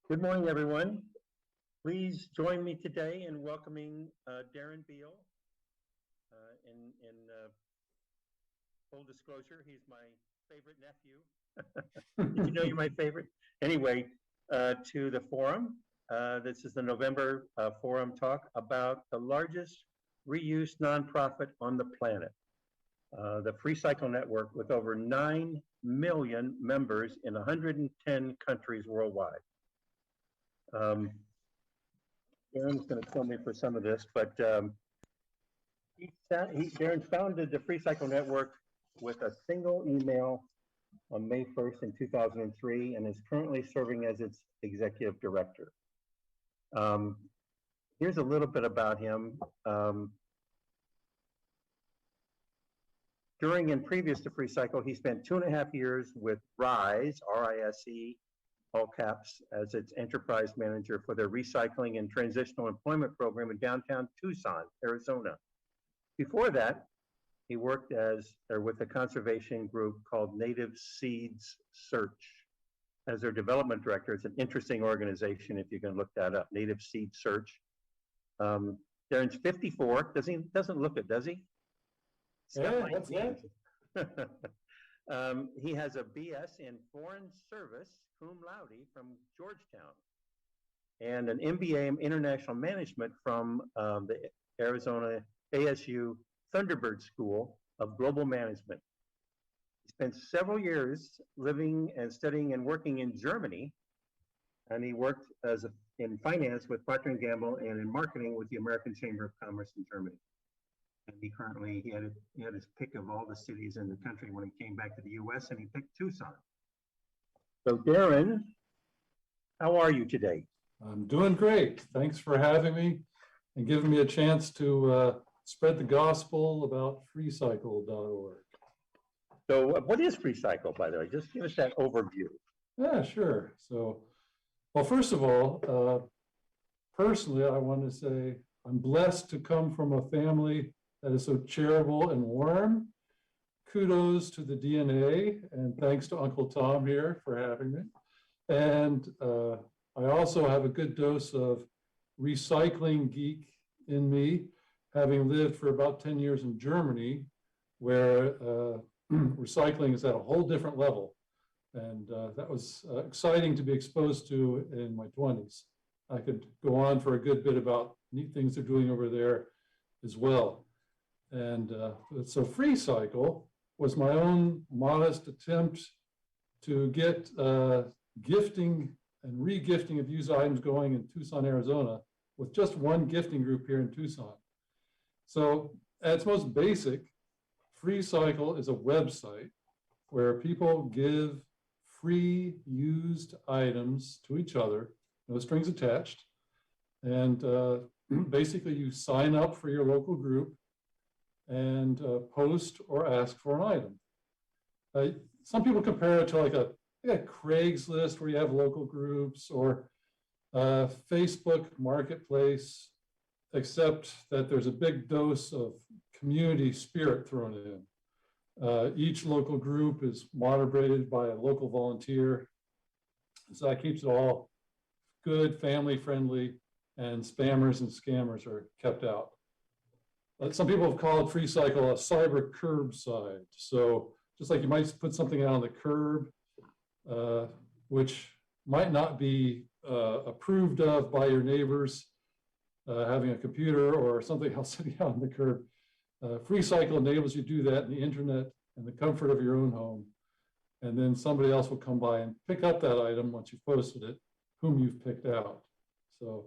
Good morning, everyone. Please join me today in welcoming Deron Beal. In full disclosure, he's my favorite nephew. Did you know you're my favorite? Anyway, to the forum. This is the November forum talk about the largest reuse nonprofit on the planet, the Freecycle Network, with over 9 million members in 110 countries worldwide. Deron's going to kill me for some of this, but Deron founded the Freecycle Network with a single email on May 1st in 2003 and is currently serving as its executive director. Here's a little bit about him. During and previous to Freecycle, he spent 2.5 years with RISE, R-I-S-E, all caps, as its enterprise manager for their recycling and transitional employment program in downtown Tucson, Arizona. Before that, he worked with a conservation group called Native Seeds Search as their development director. It's an interesting organization if you can look that up, Native Seed Search. Deron's 54. Doesn't look it, does he? Yeah, what's that? He has a BS in Foreign Service, cum laude, from Georgetown, and an MBA in International Management from the Arizona ASU Thunderbird School of Global Management. He spent several years living and studying and working in Germany, and he worked in finance with Procter & Gamble and in marketing with the American Chamber of Commerce in Germany. And he had his pick of all the cities in the country when he came back to the U.S., and he picked Tucson. So Deron, how are you today? I'm doing great. Thanks for having me and giving me a chance to spread the gospel about freecycle.org. So what is Freecycle, by the way? Just give us that overview. Yeah, sure. So, well, first of all, personally, I want to say I'm blessed to come from a family that is so charitable and warm. Kudos to the DNA, and thanks to Uncle Tom here for having me. And I also have a good dose of recycling geek in me, having lived for about 10 years in Germany, where recycling is at a whole different level. And that was exciting to be exposed to in my 20s. I could go on for a good bit about neat things they're doing over there as well. And so Freecycle was my own modest attempt to get gifting and re-gifting of used items going in Tucson, Arizona, with just one gifting group here in Tucson. So at its most basic, Freecycle is a website where people give free used items to each other, no strings attached. And basically you sign up for your local group and post or ask for an item. Some people compare it to like a Craigslist where you have local groups, or Facebook Marketplace, except that there's a big dose of community spirit thrown in. Each local group is moderated by a local volunteer. So that keeps it all good, family friendly, and spammers and scammers are kept out. Some people have called Freecycle a cyber curbside. So just like you might put something out on the curb, which might not be approved of by your neighbors, having a computer or something else sitting out on the curb, Freecycle enables you to do that in the internet and the comfort of your own home. And then somebody else will come by and pick up that item once you've posted it, whom you've picked out. So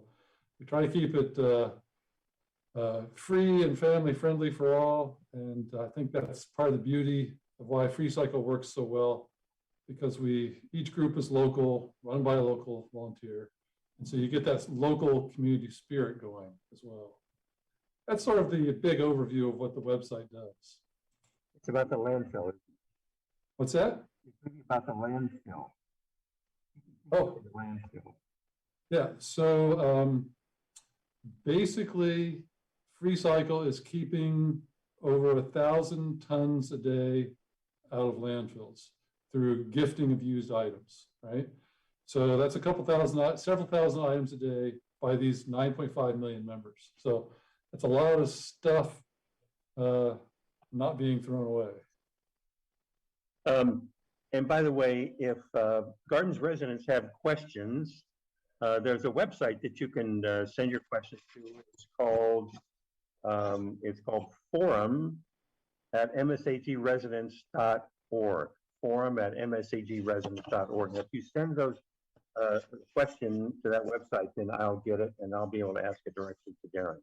we try to keep it free and family friendly for all. And I think that's part of the beauty of why Freecycle works so well, because each group is local, run by a local volunteer. And so you get that local community spirit going as well. That's sort of the big overview of what the website does. It's about the landfill. What's that? It's about the landfill. Oh, the landfill. Yeah, so basically Freecycle is keeping over 1,000 tons a day out of landfills through gifting of used items, right? So that's several thousand items a day by these 9.5 million members. So it's a lot of stuff not being thrown away. And by the way, if Gardens residents have questions, there's a website that you can send your questions to. It's called forum@msagresidents.org. Forum@msagresidents.org. And if you send those question to that website, then I'll get it and I'll be able to ask it directly to Deron.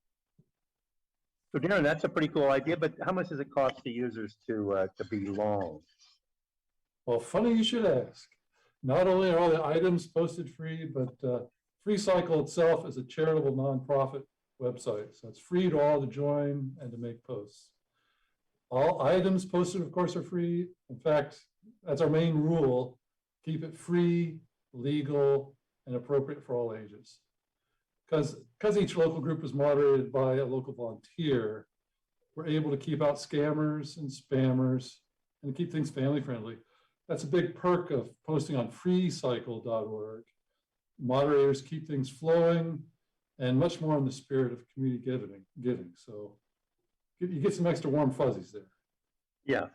So Deron, that's a pretty cool idea, but how much does it cost to users to belong? Well, funny you should ask. Not only are all the items posted free, but Freecycle itself is a charitable nonprofit website. So it's free to all to join and to make posts. All items posted, of course, are free. In fact, that's our main rule. Keep it free, legal, and appropriate for all ages. Because each local group is moderated by a local volunteer, we're able to keep out scammers and spammers and keep things family friendly. That's a big perk of posting on freecycle.org. Moderators keep things flowing and much more in the spirit of community giving. So you get some extra warm fuzzies there. Yeah.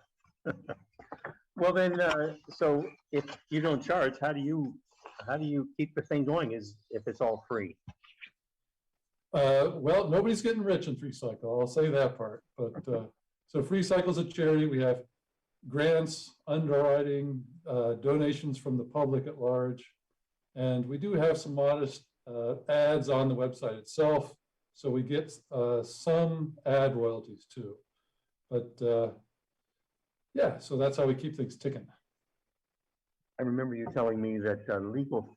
Well then, so if you don't charge, how do you keep the thing going if it's all free? Well, nobody's getting rich in Freecycle, I'll say that part. But so Freecycle is a charity. We have grants, underwriting, donations from the public at large. And we do have some modest ads on the website itself. So we get some ad royalties too. But yeah, so that's how we keep things ticking. I remember you telling me that legal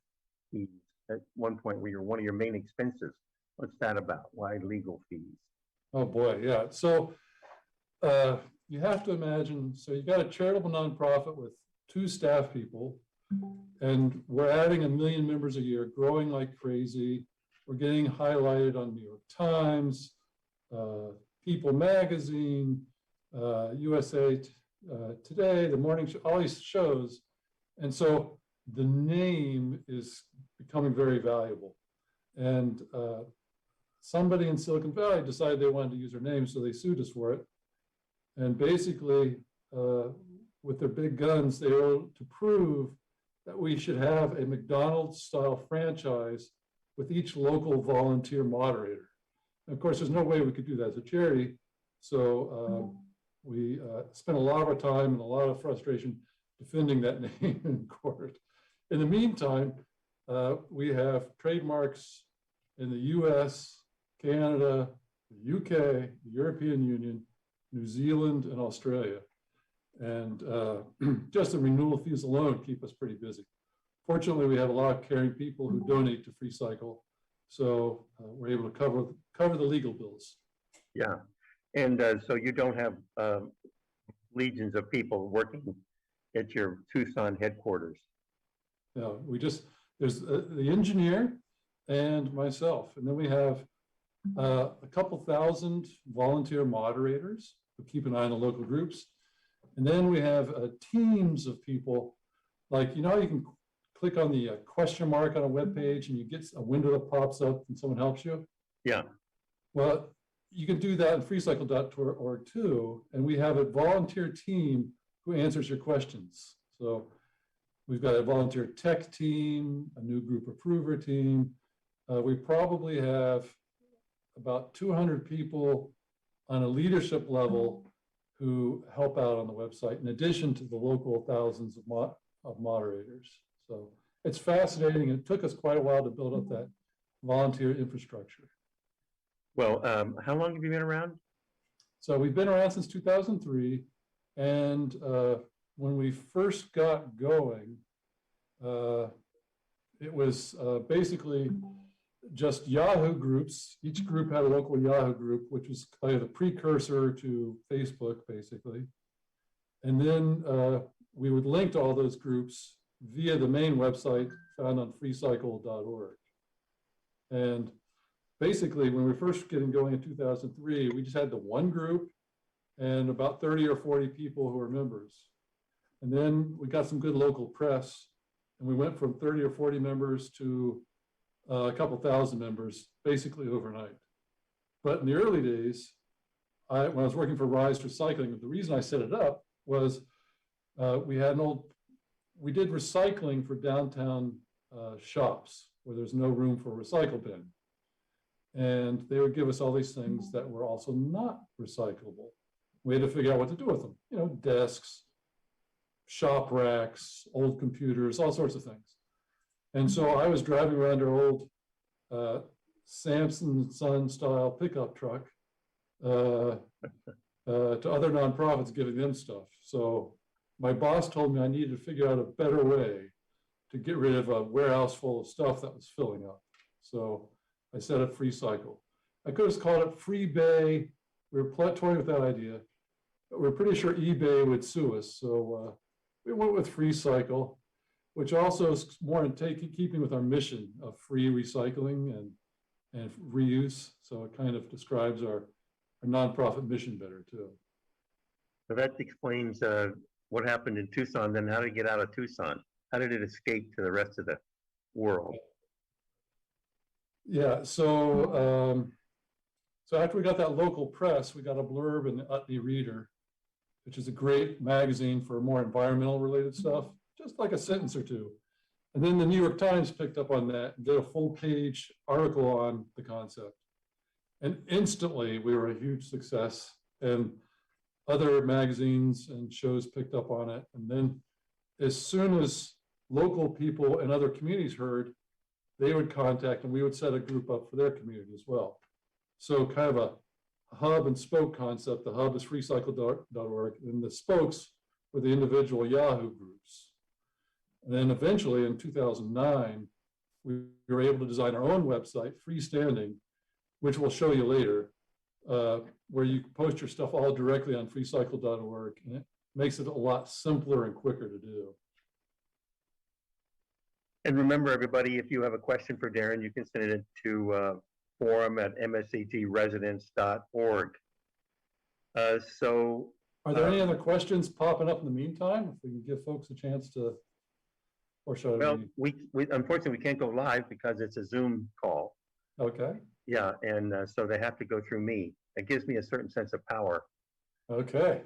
fees at one point were one of your main expenses. What's that about? Why legal fees? Oh boy, yeah. So you have to imagine, so you got a charitable nonprofit with 2 staff people, and we're adding 1 million members a year, growing like crazy. We're getting highlighted on New York Times, People Magazine, USA Today, The Morning Show, all these shows. And so the name is becoming very valuable. And somebody in Silicon Valley decided they wanted to use our name, so they sued us for it. And basically, with their big guns, they were able to prove that we should have a McDonald's-style franchise with each local volunteer moderator. And of course, there's no way we could do that as a charity. So we spent a lot of our time and a lot of frustration defending that name in court. In the meantime, we have trademarks in the US, Canada, the UK, the European Union, New Zealand, and Australia. And just the renewal fees alone keep us pretty busy. Fortunately, we have a lot of caring people who donate to Freecycle, so we're able to cover the legal bills. Yeah, and so you don't have legions of people working at your Tucson headquarters. No, there's the engineer and myself, and then we have a couple thousand volunteer moderators who keep an eye on the local groups. And then we have teams of people, like, you know, you can click on the question mark on a web page and you get a window that pops up and someone helps you. Yeah. Well, you can do that in freecycle.org too. And we have a volunteer team who answers your questions. So we've got a volunteer tech team, a new group approver team. We probably have about 200 people on a leadership level who help out on the website, in addition to the local thousands of moderators. So it's fascinating. It took us quite a while to build up that volunteer infrastructure. Well, how long have you been around? So we've been around since 2003. And when we first got going, it was basically just Yahoo groups. Each group had a local Yahoo group, which was kind of the precursor to Facebook, basically. And then we would link to all those groups via the main website found on freecycle.org. And basically, when we were first getting going in 2003, we just had the one group and about 30 or 40 people who were members. And then we got some good local press, and we went from 30 or 40 members to a couple thousand members, basically overnight. But in the early days, when I was working for Rise Recycling, the reason I set it up was we did recycling for downtown shops where there's no room for a recycle bin. And they would give us all these things that were also not recyclable. We had to figure out what to do with them, desks, shop racks, old computers, all sorts of things. And so I was driving around our old Samson Son style pickup truck to other nonprofits, giving them stuff. So my boss told me I needed to figure out a better way to get rid of a warehouse full of stuff that was filling up. So I set up Freecycle. I could have called it Freebay. We were toying with that idea, but we're pretty sure eBay would sue us. So we went with Freecycle, which also is more in keeping with our mission of free recycling and reuse. So it kind of describes our nonprofit mission better too. So that explains what happened in Tucson, then how to get out of Tucson. How did it escape to the rest of the world? Yeah, so after we got that local press, we got a blurb in the Utne Reader, which is a great magazine for more environmental related stuff, just like a sentence or two. And then the New York Times picked up on that and did a full page article on the concept. And instantly we were a huge success, and other magazines and shows picked up on it. And then as soon as local people and other communities heard, they would contact and we would set a group up for their community as well. So kind of a hub and spoke concept. The hub is freecycle.org, and the spokes were the individual Yahoo groups. And then eventually in 2009, we were able to design our own website, freestanding, which we'll show you later, where you post your stuff all directly on freecycle.org, and it makes it a lot simpler and quicker to do. And remember, everybody, if you have a question for Deron, you can send it to forum@mscgresidents.org. Are there any other questions popping up in the meantime? If we can give folks a chance to, or should I? Well, we unfortunately we can't go live because it's a Zoom call. Okay. Yeah, and so they have to go through me. It gives me a certain sense of power. Okay.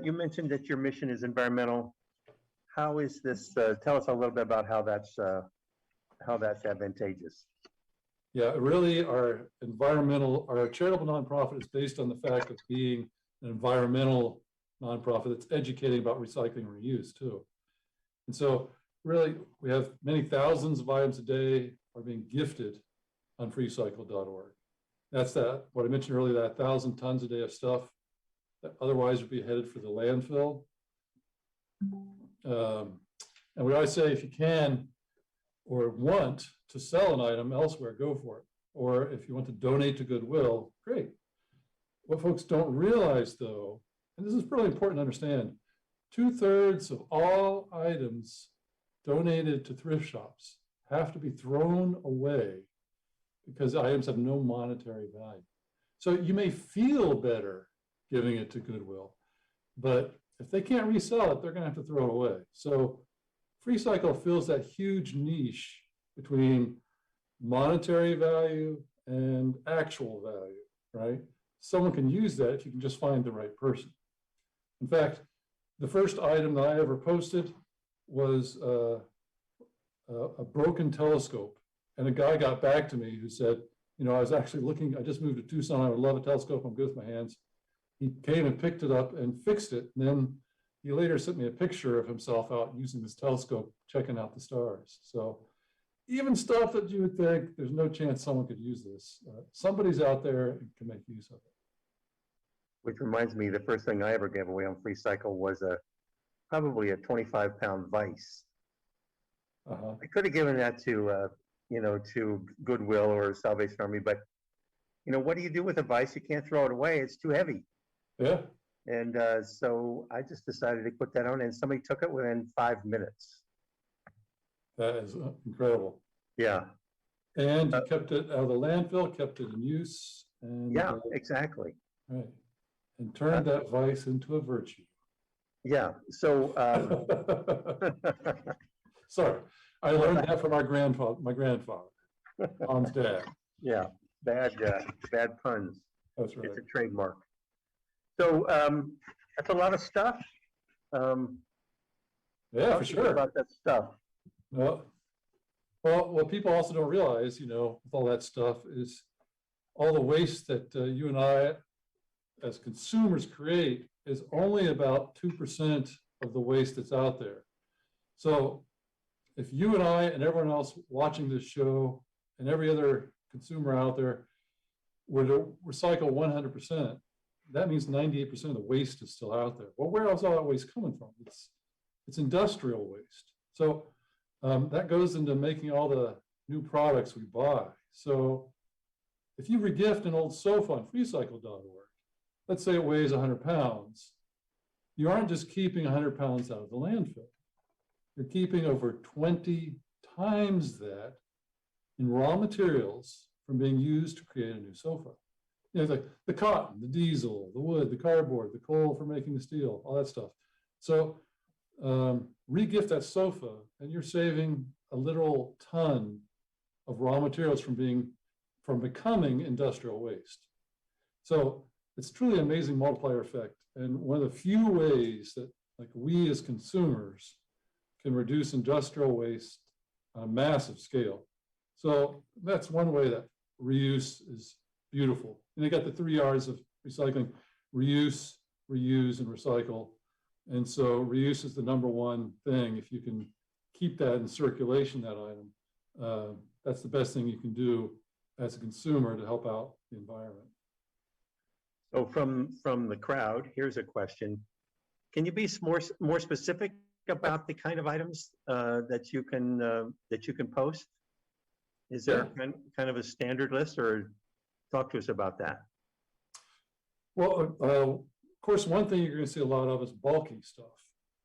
You mentioned that your mission is environmental. How is this? Tell us a little bit about how that's advantageous. Yeah, really, our charitable nonprofit is based on the fact of being an environmental nonprofit that's educating about recycling and reuse too. And so really, we have many thousands of items a day are being gifted on freecycle.org. That's what I mentioned earlier, that 1,000 tons a day of stuff that otherwise would be headed for the landfill. And we always say, if you can or want to sell an item elsewhere, go for it. Or if you want to donate to Goodwill, great. What folks don't realize though, and this is really important to understand, 2/3 of all items donated to thrift shops have to be thrown away because items have no monetary value. So you may feel better giving it to Goodwill, but if they can't resell it, they're going to have to throw it away. So Freecycle fills that huge niche between monetary value and actual value, right? Someone can use that if you can just find the right person. In fact, the first item that I ever posted was a broken telescope. And a guy got back to me who said, I was actually looking, I just moved to Tucson, I would love a telescope, I'm good with my hands. He came and picked it up and fixed it. And then he later sent me a picture of himself out using this telescope, checking out the stars. So even stuff that you would think there's no chance someone could use this, somebody's out there and can make use of it. Which reminds me, the first thing I ever gave away on Freecycle was probably a 25-pound vise. I could have given that to Goodwill or Salvation Army, but what do you do with a vise? You can't throw it away. It's too heavy. Yeah. And so I just decided to put that on, and somebody took it within 5 minutes. That is incredible. Yeah. And you kept it out of the landfill, kept it in use. And, yeah, exactly. Right. and turned that vice into a virtue. Yeah. So, Sorry, I learned that from my grandfather, Tom's dad. yeah, bad puns. That's right. It's a trademark. So, that's a lot of stuff. Yeah, for sure. About that stuff. Well, what people also don't realize, with all that stuff is all the waste that you and I as consumers create is only about 2% of the waste that's out there. So if you and I and everyone else watching this show and every other consumer out there were to recycle 100%, that means 98% of the waste is still out there. Well, where else is all that waste coming from? It's industrial waste. So that goes into making all the new products we buy. So if you regift an old sofa on freecycle.org, let's say it weighs 100 pounds, you aren't just keeping 100 pounds out of the landfill. You're keeping over 20 times that in raw materials from being used to create a new sofa. Like the cotton, the diesel, the wood, the cardboard, the coal for making the steel, all that stuff. So regift that sofa and you're saving a literal ton of raw materials from becoming industrial waste. So it's truly an amazing multiplier effect. And one of the few ways that we as consumers can reduce industrial waste on a massive scale. So that's one way that reuse is beautiful. And they got the 3 R's of recycling: reuse, reuse, and recycle. And so reuse is the number one thing. If you can keep that in circulation, that item, that's the best thing you can do as a consumer to help out the environment. So from the crowd, here's a question. Can you be more specific about the kind of items that you can post? Is there kind of a standard list, or talk to us about that? Well, of course, one thing you're going to see a lot of is bulky stuff,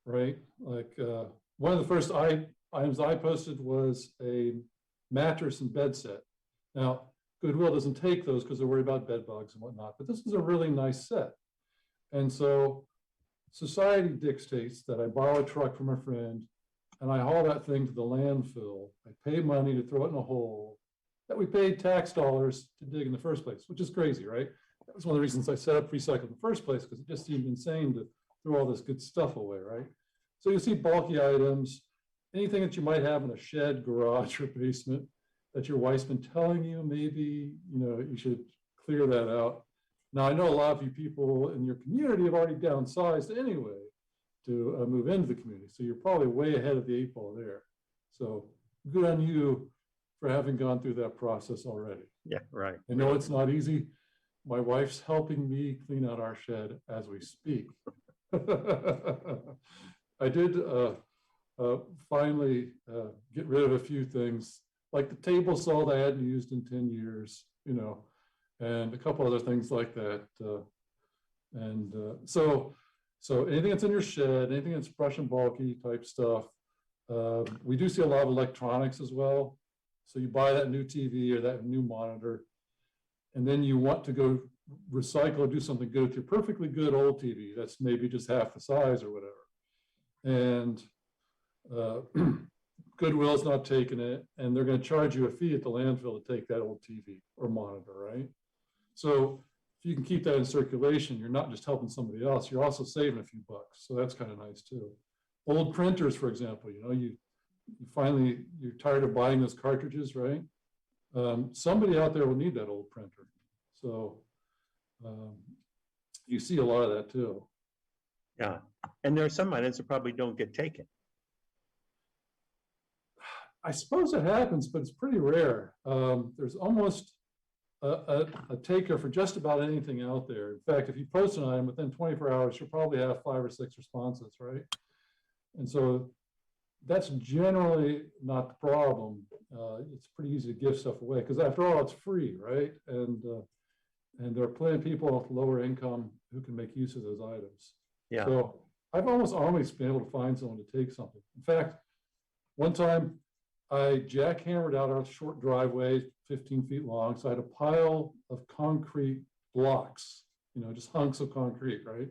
right? Like one of the first items I posted was a mattress and bed set. Now, Goodwill doesn't take those because they're worried about bed bugs and whatnot, but this is a really nice set. And so society dictates that I borrow a truck from a friend and I haul that thing to the landfill. I pay money to throw it in a hole that we paid tax dollars to dig in the first place, which is crazy, right? That was one of the reasons I set up Freecycle in the first place, because it just seemed insane to throw all this good stuff away, right? So you see bulky items, anything that you might have in a shed, garage, or basement that your wife's been telling you maybe, you should clear that out. Now, I know a lot of you people in your community have already downsized anyway to move into the community. So you're probably way ahead of the 8 ball there. So good on you for having gone through that process already. Yeah, right. I know it's not easy. My wife's helping me clean out our shed as we speak. I did finally get rid of a few things, like the table saw that I hadn't used in 10 years, and a couple other things like that. So anything that's in your shed, anything that's brush and bulky type stuff. We do see a lot of electronics as well. So you buy that new TV or that new monitor, and then you want to go recycle or do something good with your perfectly good old TV that's maybe just half the size or whatever. And Goodwill's not taking it, and they're going to charge you a fee at the landfill to take that old TV or monitor, right? So if you can keep that in circulation, you're not just helping somebody else, you're also saving a few bucks. So that's kind of nice too. Old printers, for example, you're tired of buying those cartridges, right? Somebody out there will need that old printer. So you see a lot of that too. Yeah, and there are some items that probably don't get taken. I suppose it happens, but it's pretty rare. There's almost a taker for just about anything out there. In fact, if you post an item within 24 hours, you'll probably have 5 or 6 responses, right? And so that's generally not the problem. It's pretty easy to give stuff away because after all, it's free, right? And there are plenty of people with lower income who can make use of those items. Yeah. So I've almost always been able to find someone to take something. In fact, one time I jackhammered out a short driveway, 15 feet long. So I had a pile of concrete blocks just hunks of concrete, right?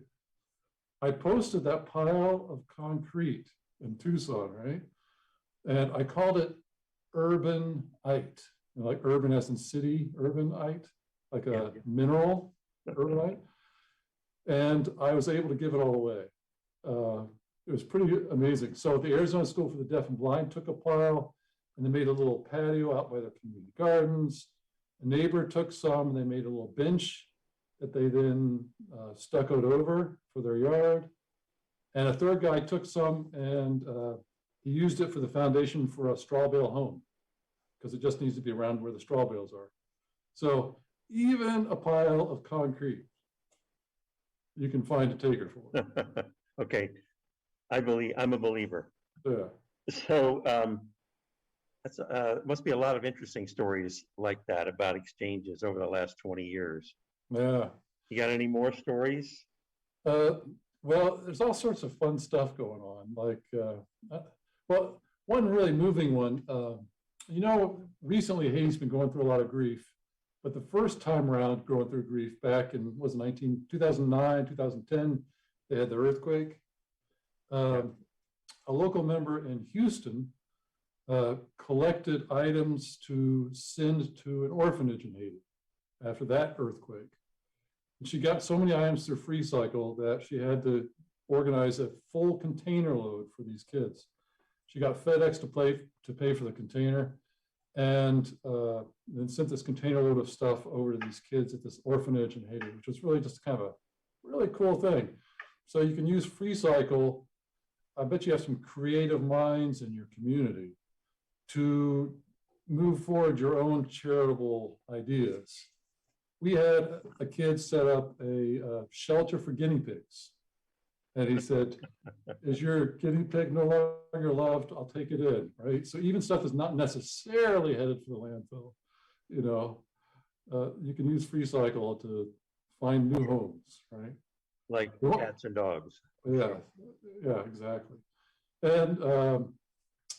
I posted that pile of concrete in Tucson, right? And I called it urbanite, like urban as in city, urbanite, like a mineral, urbanite. And I was able to give it all away. It was pretty amazing. So the Arizona School for the Deaf and Blind took a pile and they made a little patio out by their community gardens. A neighbor took some and they made a little bench that they then stuccoed over for their yard. And a third guy took some and he used it for the foundation for a straw bale home because it just needs to be around where the straw bales are. So even a pile of concrete, you can find a taker for. Okay, I'm a believer. Yeah. So that's must be a lot of interesting stories like that about exchanges over the last 20 years. Yeah. You got any more stories? Well, there's all sorts of fun stuff going on. Like, well, one really moving one. Recently Haiti's been going through a lot of grief, but the first time around going through grief back in 2009, 2010, they had the earthquake. A local member in Houston collected items to send to an orphanage in Haiti after that earthquake. And she got so many items through Freecycle that she had to organize a full container load for these kids. She got FedEx to pay for the container and then sent this container load of stuff over to these kids at this orphanage in Haiti, which was really just kind of a really cool thing. So you can use Freecycle. I bet you have some creative minds in your community to move forward your own charitable ideas. We had a kid set up a shelter for guinea pigs. And he said, is your guinea pig no longer loved? I'll take it in, right? So even stuff that's not necessarily headed for the landfill, you can use Freecycle to find new homes, right? Like cats and dogs. Yeah, yeah, exactly. And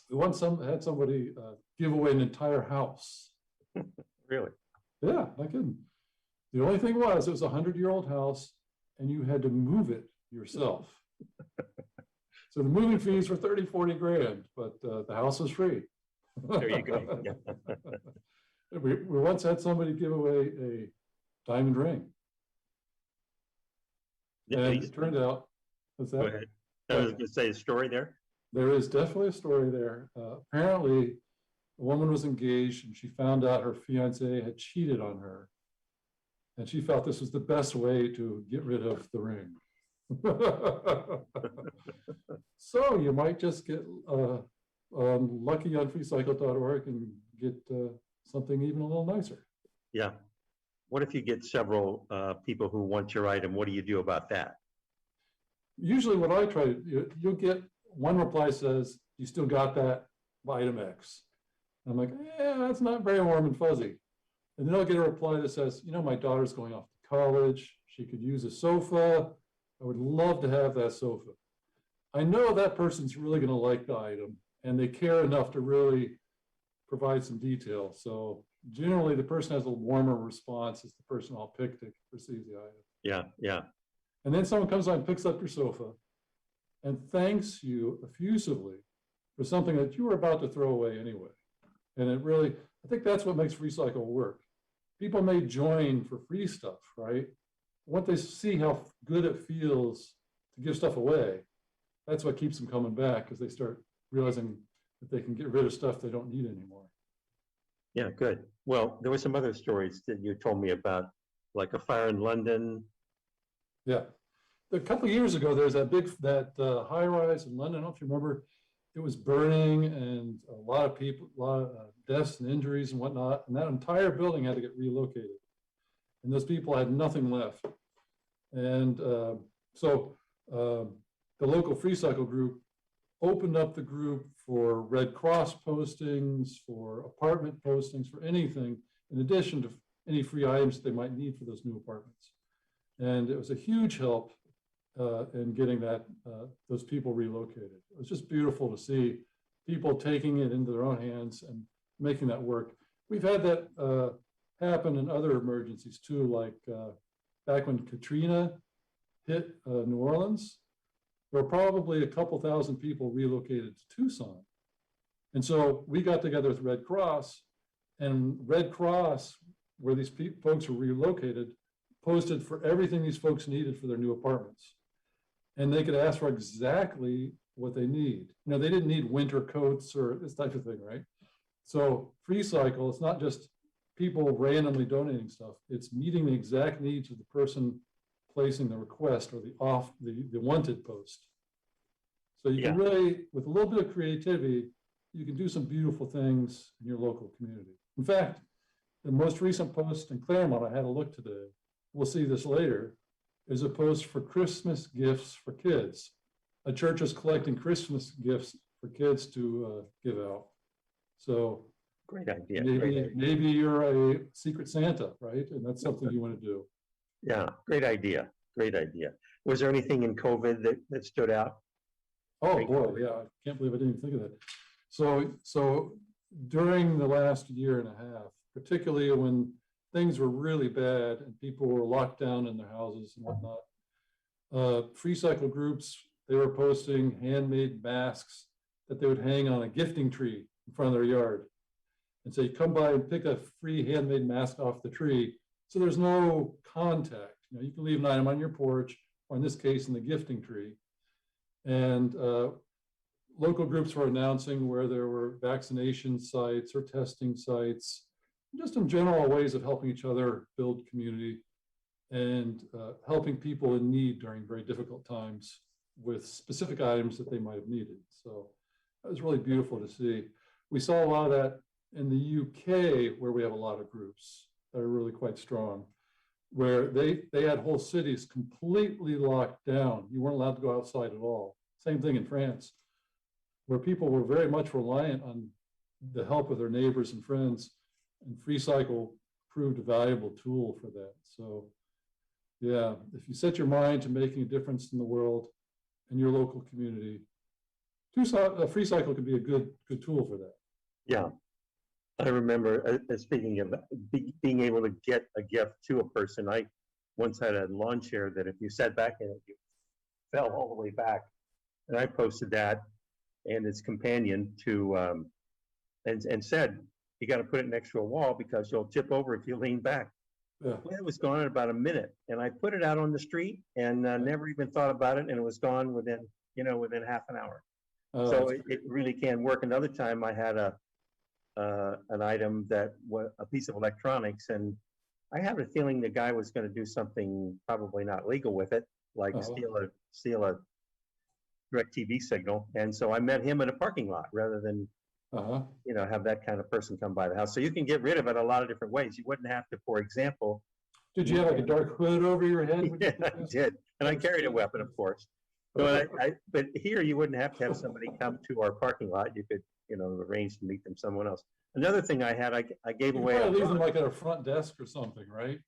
we once had somebody give away an entire house. Really? Yeah, I couldn't. The only thing was, it was a 100-year-old house and you had to move it yourself. So the moving fees were 30, 40 grand, but the house was free. There you go. Yeah. We once had somebody give away a diamond ring. And it turned out, what's that? Go ahead. I was going to say a story there. There is definitely a story there. Apparently, a woman was engaged and she found out her fiance had cheated on her. And she felt this was the best way to get rid of the ring. So you might just get lucky on freecycle.org and get something even a little nicer. Yeah. What if you get several people who want your item? What do you do about that? Usually what I try to do, you'll get one reply says, you still got that item X. And I'm like, yeah, that's not very warm and fuzzy. And then I'll get a reply that says, my daughter's going off to college. She could use a sofa. I would love to have that sofa. I know that person's really going to like the item and they care enough to really provide some detail. So generally the person has a warmer response as the person I'll pick to receive the item. Yeah, yeah. And then someone comes on and picks up your sofa and thanks you effusively for something that you were about to throw away anyway. And it really, I think that's what makes Freecycle work. People may join for free stuff, right? Once they see how good it feels to give stuff away, that's what keeps them coming back because they start realizing that they can get rid of stuff they don't need anymore. Yeah, good. Well, there were some other stories that you told me about, like a fire in London. Yeah. A couple of years ago, there's that high rise in London. I don't know if you remember, it was burning and a lot of people, a lot of deaths and injuries and whatnot. And that entire building had to get relocated. And those people had nothing left. And so the local Freecycle group opened up the group for Red Cross postings, for apartment postings, for anything, in addition to any free items that they might need for those new apartments. And it was a huge help in getting those people relocated. It was just beautiful to see people taking it into their own hands and making that work. We've had that happen in other emergencies too, like back when Katrina hit New Orleans, there were probably a couple thousand people relocated to Tucson. And so we got together with Red Cross, and Red Cross, where these folks were relocated, posted for everything these folks needed for their new apartments. And they could ask for exactly what they need. You know, they didn't need winter coats or this type of thing, right? So Freecycle, it's not just people randomly donating stuff. It's meeting the exact needs of the person placing the request or the wanted post. So you can really, with a little bit of creativity, you can do some beautiful things in your local community. In fact, the most recent post in Claremont, I had a look today, we'll see this later, is a post for Christmas gifts for kids. A church is collecting Christmas gifts for kids to give out. So great idea. Maybe you're a secret Santa, right? And that's something you want to do. Yeah, great idea. Great idea. Was there anything in COVID that stood out? Oh boy, yeah, I can't believe I didn't even think of that. So during the last year and a half, particularly when things were really bad and people were locked down in their houses and whatnot, Freecycle groups, they were posting handmade masks that they would hang on a gifting tree in front of their yard. And so you come by and pick a free handmade mask off the tree. So there's no contact. You know, you can leave an item on your porch, or in this case, in the gifting tree. And local groups were announcing where there were vaccination sites or testing sites, just in general ways of helping each other build community and helping people in need during very difficult times with specific items that they might have needed. So that was really beautiful to see. We saw a lot of that in the UK, where we have a lot of groups that are really quite strong, where they had whole cities completely locked down. You weren't allowed to go outside at all. Same thing in France, where people were very much reliant on the help of their neighbors and friends, and Freecycle proved a valuable tool for that. So yeah, if you set your mind to making a difference in the world and your local community, Freecycle could be a good tool for that. Yeah, I remember speaking of being able to get a gift to a person. I once had a lawn chair that if you sat back in it, you fell all the way back. And I posted that and its companion to, and said, you got to put it next to a wall because you'll tip over if you lean back. Yeah. Well, it was gone in about a minute. And I put it out on the street and never even thought about it. And it was gone within half an hour. So it really can work. Another time I had an item that was a piece of electronics, and I had a feeling the guy was going to do something probably not legal with it, like steal a DirecTV signal. And so I met him in a parking lot rather than have that kind of person come by the house. So you can get rid of it a lot of different ways. You wouldn't have to, for example. Did you have like a dark hood over your head? Yeah, I did, and I carried a weapon, of course. But but here you wouldn't have to have somebody come to our parking lot. You could, arrange to meet them somewhere else. Another thing I had, I gave away. Probably leave them like at a front desk or something, right?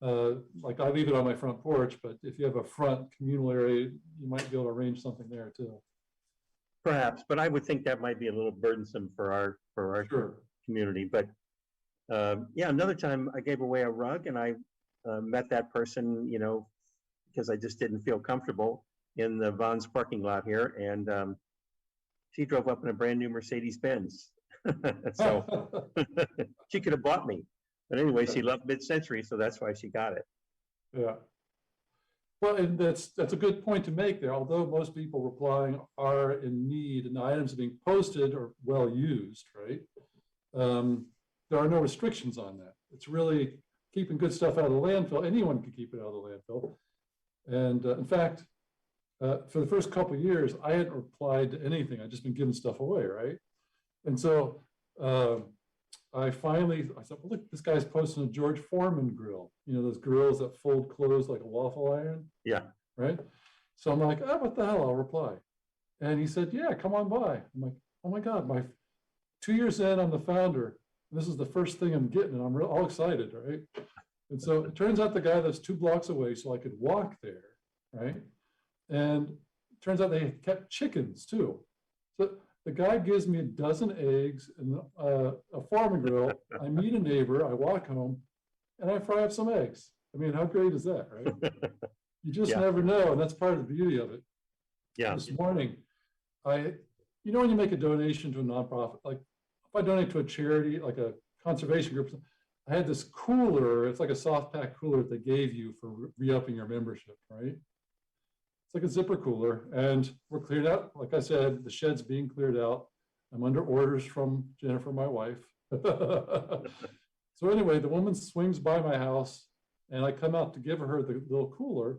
Like I leave it on my front porch, but if you have a front communal area, you might be able to arrange something there too. Perhaps, but I would think that might be a little burdensome for our community. But yeah, another time I gave away a rug, and I met that person, because I just didn't feel comfortable in the Vons parking lot here, and she drove up in a brand new Mercedes-Benz. So she could have bought me, but anyway, she loved mid-century, so that's why she got it. Yeah. Well, and that's a good point to make there. Although most people replying are in need and the items being posted are well used, right? There are no restrictions on that. It's really keeping good stuff out of the landfill. Anyone can keep it out of the landfill. And in fact, for the first couple of years, I hadn't replied to anything. I'd just been giving stuff away, right? And so I said, well, look, this guy's posting a George Foreman grill. Those grills that fold closed like a waffle iron. Yeah. Right? So I'm like, oh, what the hell? I'll reply. And he said, yeah, come on by. I'm like, oh my God, 2 years in, I'm the founder. This is the first thing I'm getting, and I'm all excited, right? And so it turns out the guy lives 2 blocks away, so I could walk there, right? And it turns out they kept chickens too. So the guy gives me a dozen eggs and a Foreman grill. I meet a neighbor, I walk home, and I fry up some eggs. I mean, how great is that, right? You just Yeah. never know, and that's part of the beauty of it. Yeah. This morning, when you make a donation to a nonprofit, like if I donate to a charity, like a conservation group, I had this cooler, it's like a soft pack cooler that they gave you for re-upping your membership, right? It's like a zipper cooler, and we're cleared out. Like I said, the shed's being cleared out. I'm under orders from Jennifer, my wife. So anyway, the woman swings by my house, and I come out to give her the little cooler,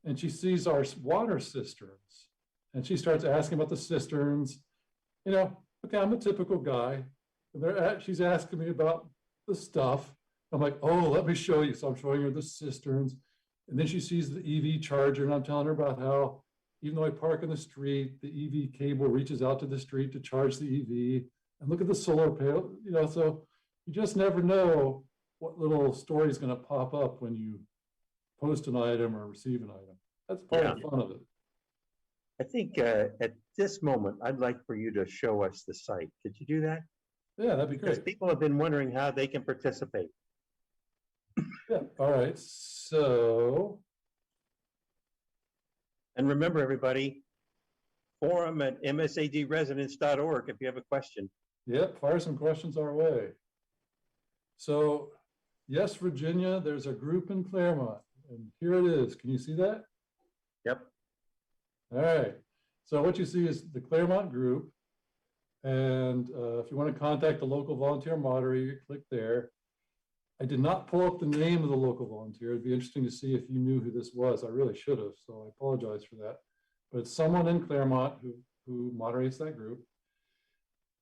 and she sees our water cisterns, and she starts asking about the cisterns. You know, okay, I'm a typical guy. She's asking me about the stuff. I'm like, oh, let me show you. So I'm showing her the cisterns. And then she sees the EV charger, and I'm telling her about how, even though I park in the street, the EV cable reaches out to the street to charge the EV. And look at the solar panel, you know, so you just never know what little story is going to pop up when you post an item or receive an item. That's part of the fun of it. I think at this moment, I'd like for you to show us the site. Could you do that? Yeah, that'd be Because great. people have been wondering how they can participate. Yeah, all right, so. And remember, everybody, forum at msadresidence.org if you have a question. Yep, fire some questions our way. So, yes, Virginia, there's a group in Claremont, and here it is. Can you see that? Yep. All right. So what you see is the Claremont group, and if you want to contact the local volunteer moderator, you click there. I did not pull up the name of the local volunteer. It'd be interesting to see if you knew who this was. I really should have, so I apologize for that. But it's someone in Claremont who moderates that group.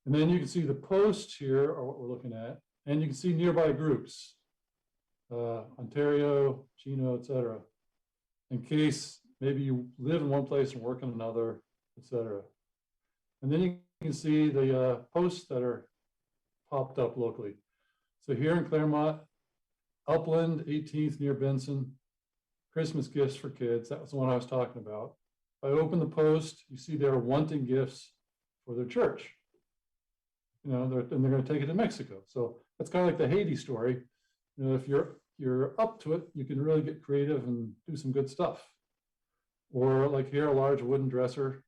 And then you can see the posts here are what we're looking at, and you can see nearby groups, Ontario, Chino, etc. In case maybe you live in one place and work in another, etc. And then you can see the posts that are popped up locally. So here in Claremont, Upland, 18th near Benson, Christmas gifts for kids. That was the one I was talking about. If I open the post, you see they're wanting gifts for their church. You know, and they're going to take it to Mexico. So that's kind of like the Haiti story. You know, if you're up to it, you can really get creative and do some good stuff. Or like here, a large wooden dresser.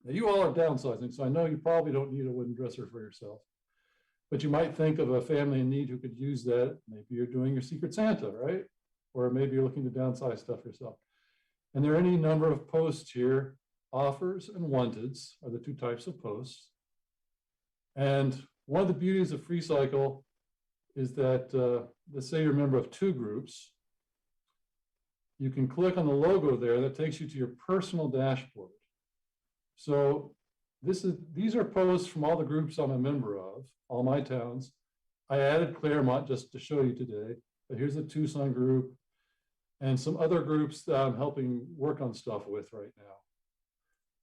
Now you all are downsizing, so I know you probably don't need a wooden dresser for yourself. But you might think of a family in need who could use that. Maybe you're doing your Secret Santa, right? Or maybe you're looking to downsize stuff yourself. And there are any number of posts here. Offers and wanteds are the two types of posts. And one of the beauties of Freecycle is that, let's say you're a member of two groups. You can click on the logo there that takes you to your personal dashboard. So these are posts from all the groups I'm a member of, all my towns. I added Claremont just to show you today, but here's the Tucson group and some other groups that I'm helping work on stuff with right now.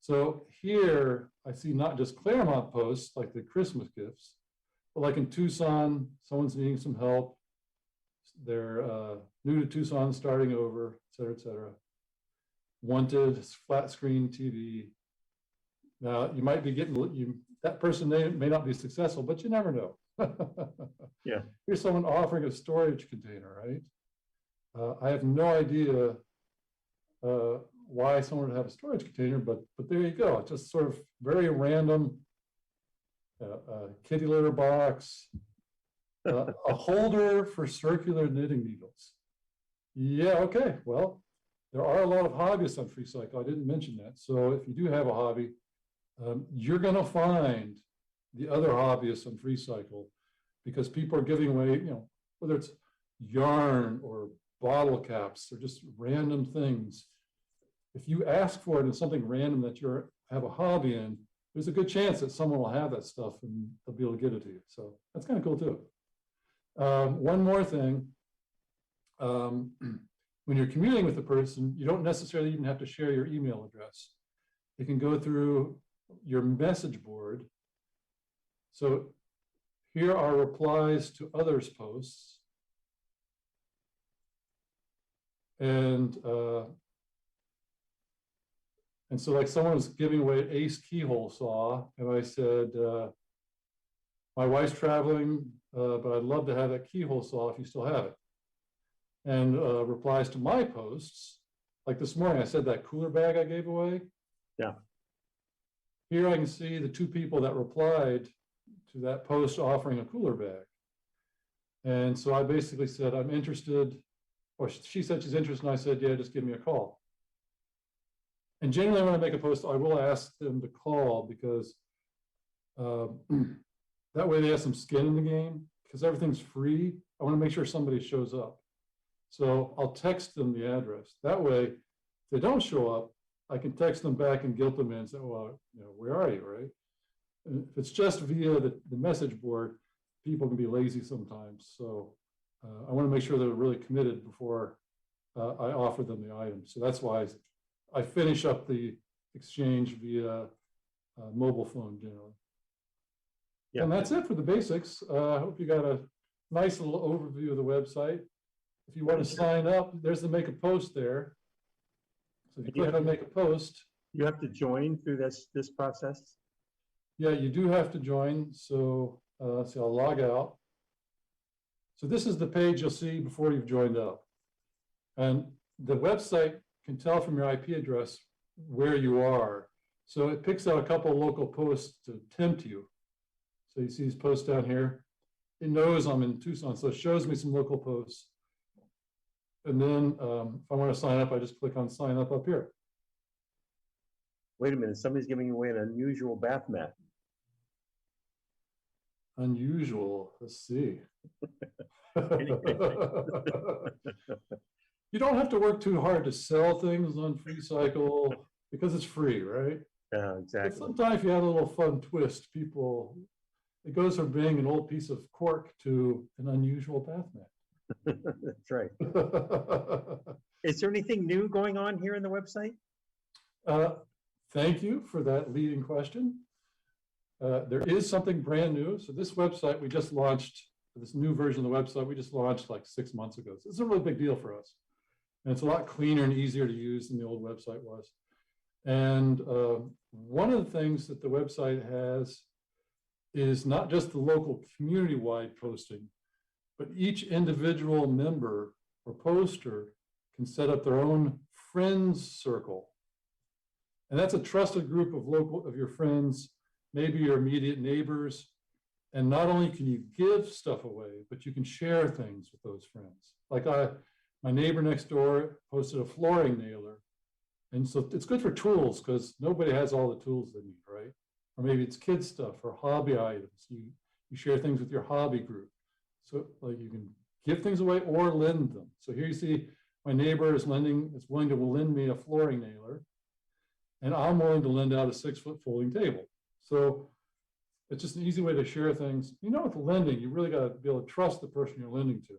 So here I see not just Claremont posts like the Christmas gifts, but like in Tucson, someone's needing some help. They're new to Tucson, starting over, et cetera, et cetera. Wanted flat screen TV. Now you might be getting, that person may not be successful, but you never know. Yeah. Here's someone offering a storage container, right? I have no idea why someone would have a storage container, but there you go. It's just sort of very random. Kitty litter box, a holder for circular knitting needles. Yeah, okay. Well, there are a lot of hobbyists on Freecycle. I didn't mention that. So if you do have a hobby, you're going to find the other hobbyists on Freecycle because people are giving away, you know, whether it's yarn or bottle caps or just random things. If you ask for it in something random that you have a hobby in, there's a good chance that someone will have that stuff and they'll be able to give it to you. So that's kind of cool too. One more thing. When you're commuting with a person, you don't necessarily even have to share your email address. You can go through your message board. So here are replies to others' posts. And so like someone was giving away an Ace keyhole saw, and I said, my wife's traveling, but I'd love to have that keyhole saw if you still have it. and replies to my posts. Like this morning, I said that cooler bag I gave away. Yeah. Here I can see the two people that replied to that post offering a cooler bag. And so I basically said, I'm interested, or she said she's interested, and I said, yeah, just give me a call. And generally when I make a post, I will ask them to call because that way they have some skin in the game, because everything's free. I want to make sure somebody shows up. So I'll text them the address. That way, if they don't show up, I can text them back and guilt them in and say, well, where are you, right? And if it's just via the message board, people can be lazy sometimes. So I want to make sure they're really committed before I offer them the item. So that's why I finish up the exchange via mobile phone generally. Yeah. And that's it for the basics. I hope you got a nice little overview of the website. If you want to sign up, there's the make a post there. So if you click on make a post. You have to join through this process? Yeah, you do have to join. So, so I'll log out. So this is the page you'll see before you've joined up. And the website can tell from your IP address where you are. So it picks out a couple of local posts to tempt you. So you see these posts down here. It knows I'm in Tucson, so it shows me some local posts. And then if I want to sign up, I just click on sign up here. Wait a minute, somebody's giving away an unusual bath mat. Unusual, let's see. You don't have to work too hard to sell things on Freecycle because it's free, right? Yeah, exactly. But sometimes if you add a little fun twist, it goes from being an old piece of cork to an unusual bath mat. That's right. Is there anything new going on here in the website? Thank you for that leading question. There is something brand new. So this website we just launched, this new version of the website we just launched like 6 months ago. So it's a really big deal for us. And it's a lot cleaner and easier to use than the old website was. And one of the things that the website has is not just the local community-wide posting, but each individual member or poster can set up their own friends circle. And that's a trusted group of your friends, maybe your immediate neighbors. And not only can you give stuff away, but you can share things with those friends. Like my neighbor next door posted a flooring nailer. And so it's good for tools because nobody has all the tools they need, right? Or maybe it's kids stuff or hobby items. You share things with your hobby group. So like you can give things away or lend them. So here you see my neighbor is willing to lend me a flooring nailer, and I'm willing to lend out a 6-foot folding table. So it's just an easy way to share things. With lending, you really got to be able to trust the person you're lending to.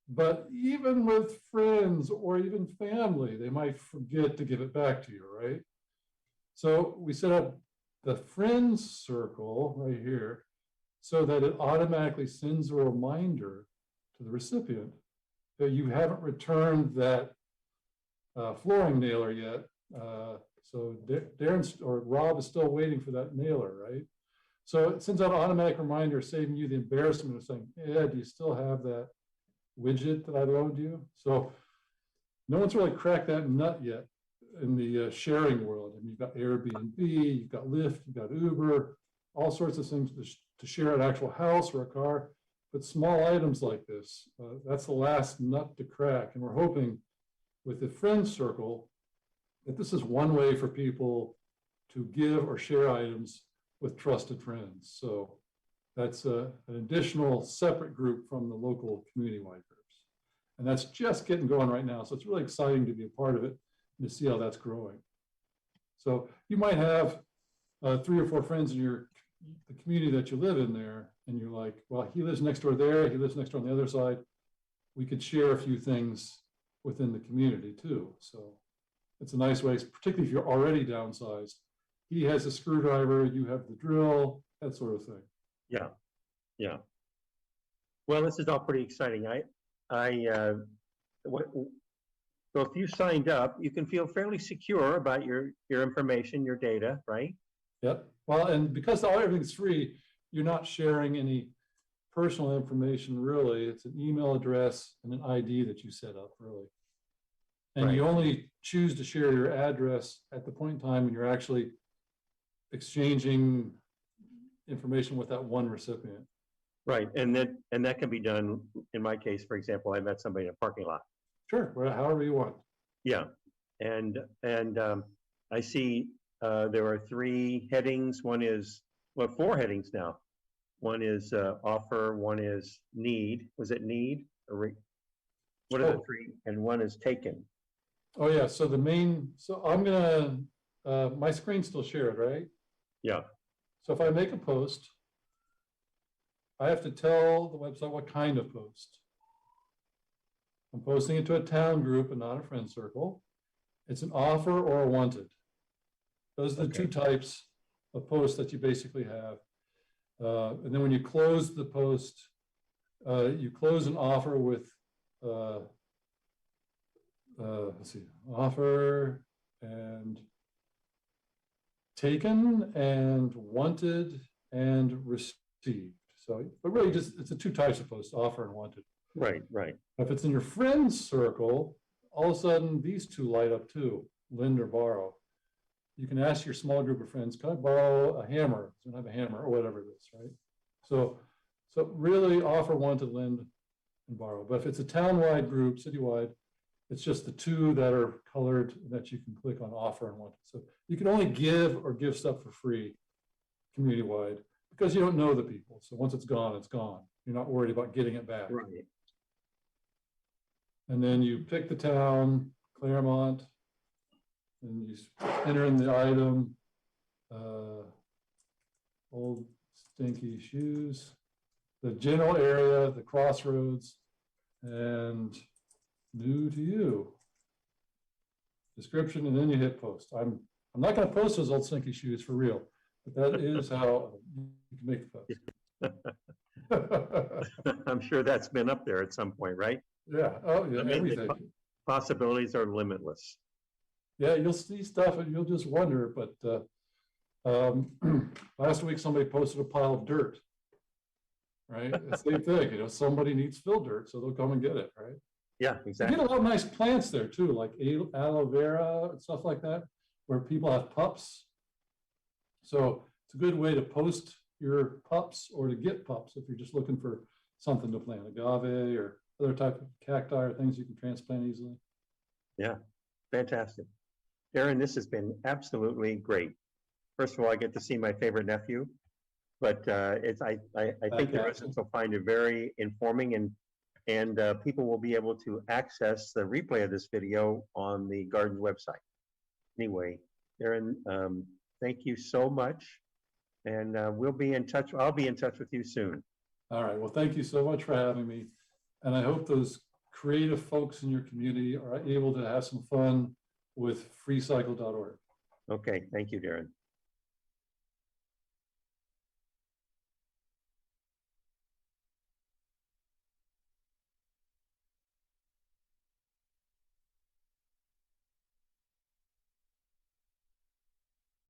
But even with friends or even family, they might forget to give it back to you, right? So we set up the friends circle right here so that it automatically sends a reminder to the recipient that you haven't returned that flooring nailer yet. So Darren or Rob is still waiting for that nailer, right? So it sends out an automatic reminder saving you the embarrassment of saying, yeah, do you still have that widget that I loaned you? So no one's really cracked that nut yet in the sharing world. I mean, you've got Airbnb, you've got Lyft, you've got Uber, all sorts of things to share an actual house or a car. But small items like this, that's the last nut to crack. And we're hoping with the friends circle that this is one way for people to give or share items with trusted friends. So that's an additional separate group from the local community-wide groups. And that's just getting going right now. So it's really exciting to be a part of it and to see how that's growing. So you might have 3 or 4 friends in the community that you live in there, and you're like, well, he lives next door there, he lives next door on the other side. We could share a few things within the community too. So it's a nice way, particularly if you're already downsized. He has a screwdriver, you have the drill, that sort of thing. Yeah, yeah. Well, this is all pretty exciting. So if you signed up, you can feel fairly secure about your information, your data, right? Yep. Well, and because everything's free, you're not sharing any personal information, really. It's an email address and an ID that you set up, really. And you only choose to share your address at the point in time when you're actually exchanging information with that one recipient. Right, and that can be done, in my case, for example, I met somebody in a parking lot. Sure, however you want. Yeah, and I see there are 3 headings. One is, well, 4 headings now. One is offer, one is need. Was it need? Or what are the 3? And one is taken. Oh yeah, so the main, so I'm gonna, my screen's still shared, right? Yeah, So if I make a post, I have to tell the website what kind of post. I'm posting it to a town group and not a friend circle. It's an offer or a wanted. Those are the 2 types of posts that you basically have. And then when you close the post, you close an offer with, let's see, offer and taken and wanted and received. So, but really just, it's the 2 types of posts, offer and wanted. right, right. If it's in your friends circle, all of a sudden these 2 light up too, lend or borrow. You can ask your small group of friends, can I borrow a hammer? You don't have a hammer or whatever it is, right? So really offer, wanted, lend, and borrow. But if it's a town-wide group, citywide, it's just the 2 that are colored that you can click on offer and wanted. So you can only give or give stuff for free community-wide because you don't know the people. So once it's gone, it's gone. You're not worried about getting it back. Right. And then you pick the town, Claremont, and you enter in the item, old stinky shoes, the general area, the crossroads, and new to you. Description, and then you hit post. I'm not going to post those old stinky shoes for real, but that is how you can make the post. I'm sure that's been up there at some point, right? Yeah. Oh, yeah. I mean, Everything. Possibilities are limitless. Yeah, you'll see stuff and you'll just wonder. But last week somebody posted a pile of dirt. Right, the same thing. Somebody needs fill dirt, so they'll come and get it. Right. Yeah, You exactly. get a lot of nice plants there too, like aloe vera and stuff like that, where people have pups. So it's a good way to post your pups or to get pups if you're just looking for something to plant, agave or other type of cacti or things you can transplant easily. Yeah, fantastic. Deron, this has been absolutely great. First of all, I get to see my favorite nephew, but I think the residents will find it very informing, and people will be able to access the replay of this video on the Gardens website. Anyway, Deron, thank you so much, and we'll be in touch. I'll be in touch with you soon. All right. Well, thank you so much for having me, and I hope those creative folks in your community are able to have some fun with freecycle.org. Okay, thank you, Deron.